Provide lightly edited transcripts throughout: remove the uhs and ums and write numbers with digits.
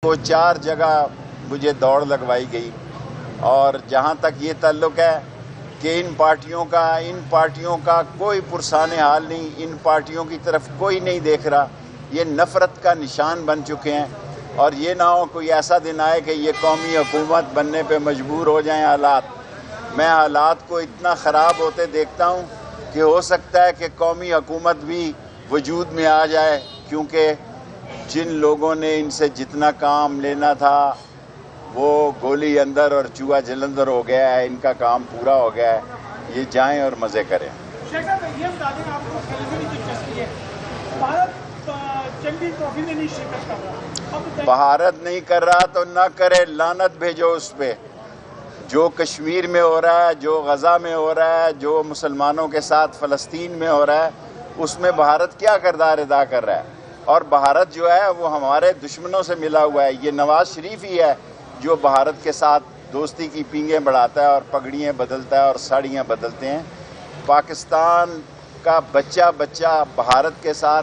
वो 4 जगह मुझे दौड़ लगवाई गई और जहाँ तक ये ताल्लुक़ है कि इन पार्टियों का कोई पुरसान हाल नहीं, इन पार्टियों की तरफ कोई नहीं देख रहा, ये नफ़रत का निशान बन चुके हैं। और ये ना हो कोई ऐसा दिन आए कि ये कौमी हुकूमत बनने पे मजबूर हो जाएं हालात। मैं हालात को इतना ख़राब होते देखता हूँ कि हो सकता है कि कौमी हुकूमत भी वजूद में आ जाए, क्योंकि जिन लोगों ने इनसे जितना काम लेना था वो गोली अंदर और चूहा जलंधर हो गया है, इनका काम पूरा हो गया है, ये जाएं और मज़े करें। ये बता दें, आपको खेलने में दिलचस्पी है, भारत चैंपियंस ट्रॉफी में नहीं शिरकत कर रहा, भारत नहीं कर रहा तो ना करे, लानत भेजो उस पर। जो कश्मीर में हो रहा है, जो गज़ा में हो रहा है, जो मुसलमानों के साथ फ़लस्तीन में हो रहा है, उसमें भारत क्या किरदार अदा कर रहा है? और भारत जो है वो हमारे दुश्मनों से मिला हुआ है। ये नवाज़ शरीफ ही है जो भारत के साथ दोस्ती की पींगें बढ़ाता है और पगड़ियाँ बदलता है और साड़ियाँ बदलते हैं। पाकिस्तान का बच्चा भारत के साथ,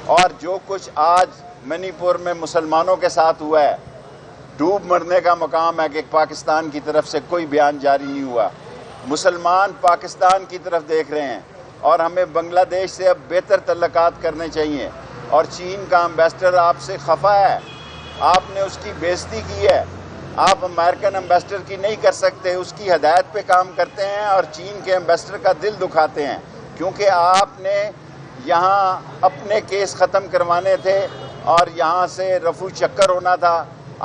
और जो कुछ आज मणिपुर में मुसलमानों के साथ हुआ है, डूब मरने का मकाम है कि पाकिस्तान की तरफ से कोई बयान जारी नहीं हुआ। मुसलमान पाकिस्तान की तरफ देख रहे हैं और हमें बांग्लादेश से अब बेहतर तल्लुकात करने चाहिए। और चीन का एम्बेसडर आपसे खफा है, आपने उसकी बेइज्जती की है, आप अमेरिकन एम्बेसडर की नहीं कर सकते, उसकी हदायत पे काम करते हैं और चीन के एम्बेसडर का दिल दुखाते हैं, क्योंकि आपने यहाँ अपने केस ख़त्म करवाने थे और यहाँ से रफू चक्कर होना था।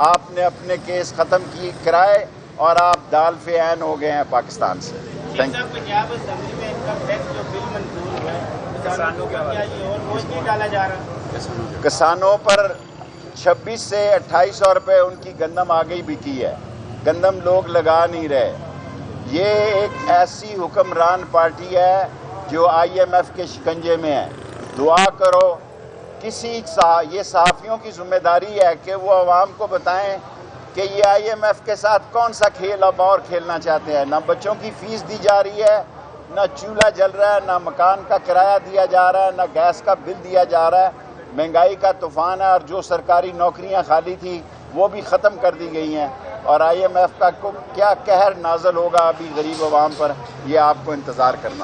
आपने अपने केस ख़त्म कराए और आप दाल पे ऐन हो गए हैं पाकिस्तान से। Thank you. पंजाब असेंबली में इनकम टैक्स जो बिल मंजूर हुआ है, किसानों के और वो नहीं डाला जा रहा। किसानों पर 26 से 2800 रुपये उनकी गंदम आ गई बिकी है, गंदम लोग लगा नहीं रहे। ये एक ऐसी हुक्मरान पार्टी है जो IMF के शिकंजे में है। दुआ करो, ये सहाफ़ियों की ज़िम्मेदारी है कि वो आवाम को बताएं कि ये IMF के साथ कौन सा खेल अब और खेलना चाहते हैं। ना बच्चों की फ़ीस दी जा रही है, ना चूल्हा जल रहा है, ना मकान का किराया दिया जा रहा है, ना गैस का बिल दिया जा रहा है। महंगाई का तूफ़ान है और जो सरकारी नौकरियां खाली थी वो भी ख़त्म कर दी गई हैं। और IMF का क्या कहर नाज़ल होगा अभी गरीब आवाम पर, ये आपको इंतज़ार करना।